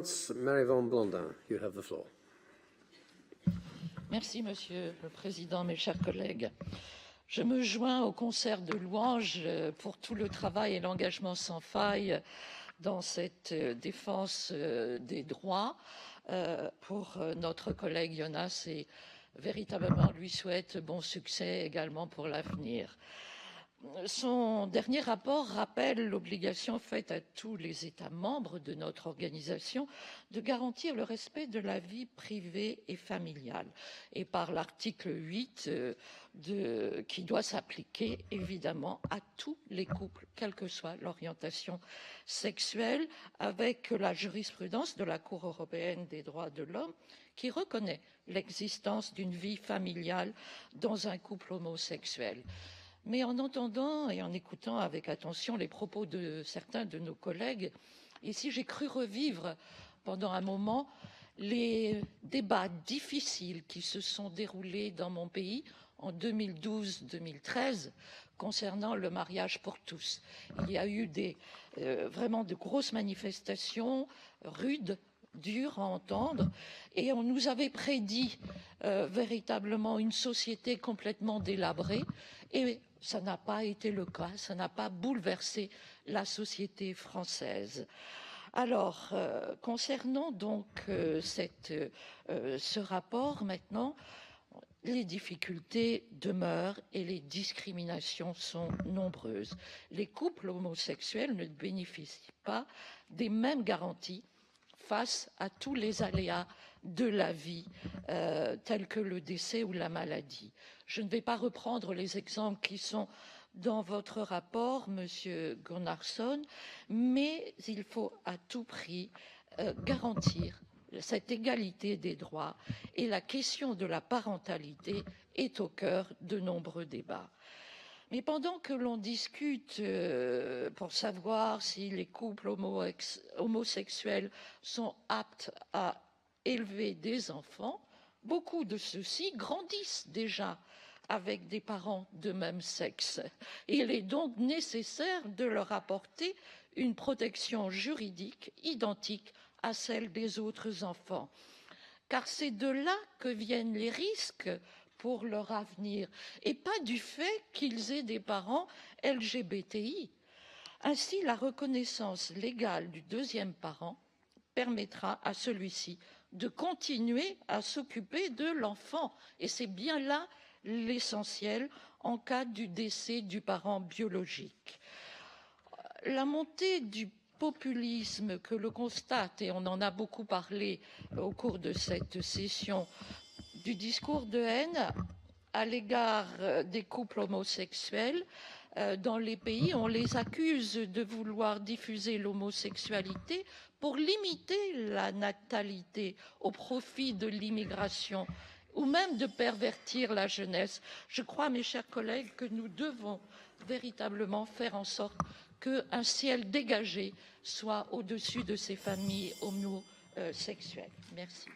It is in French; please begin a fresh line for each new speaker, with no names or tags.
France, Marie-Yvonne Blondin, you have the floor.
Merci, Monsieur le Président, mes chers collègues. Je me joins au concert de louanges pour tout le travail et l'engagement sans faille dans cette défense des droits pour notre collègue Jonas et véritablement lui souhaite bon succès également pour l'avenir. Son dernier rapport rappelle l'obligation faite à tous les États membres de notre organisation de garantir le respect de la vie privée et familiale. Et par l'article 8 qui doit s'appliquer évidemment à tous les couples, quelle que soit l'orientation sexuelle, avec la jurisprudence de la Cour européenne des droits de l'homme qui reconnaît l'existence d'une vie familiale dans un couple homosexuel. Mais en entendant et en écoutant avec attention les propos de certains de nos collègues, ici j'ai cru revivre pendant un moment les débats difficiles qui se sont déroulés dans mon pays en 2012-2013 concernant le mariage pour tous. Il y a eu vraiment de grosses manifestations rudes, dures à entendre, et on nous avait prédit véritablement une société complètement délabrée, et ça n'a pas été le cas, ça n'a pas bouleversé la société française. Alors, concernant donc ce rapport maintenant, les difficultés demeurent et les discriminations sont nombreuses. Les couples homosexuels ne bénéficient pas des mêmes garanties face à tous les aléas de la vie, tels que le décès ou la maladie. Je ne vais pas reprendre les exemples qui sont dans votre rapport, Monsieur Gunnarsson, mais il faut à tout prix garantir cette égalité des droits, et la question de la parentalité est au cœur de nombreux débats. Mais pendant que l'on discute pour savoir si les couples homosexuels sont aptes à élever des enfants, beaucoup de ceux-ci grandissent déjà avec des parents de même sexe. Il est donc nécessaire de leur apporter une protection juridique identique à celle des autres enfants. Car c'est de là que viennent les risques pour leur avenir, et pas du fait qu'ils aient des parents LGBTI. Ainsi, la reconnaissance légale du deuxième parent permettra à celui-ci de continuer à s'occuper de l'enfant. Et c'est bien là l'essentiel en cas du décès du parent biologique. La montée du populisme que l'on constate, et on en a beaucoup parlé au cours de cette session, du discours de haine à l'égard des couples homosexuels dans les pays, on les accuse de vouloir diffuser l'homosexualité pour limiter la natalité au profit de l'immigration, ou même de pervertir la jeunesse. Je crois, mes chers collègues, que nous devons véritablement faire en sorte qu'un ciel dégagé soit au-dessus de ces familles homosexuelles. Merci.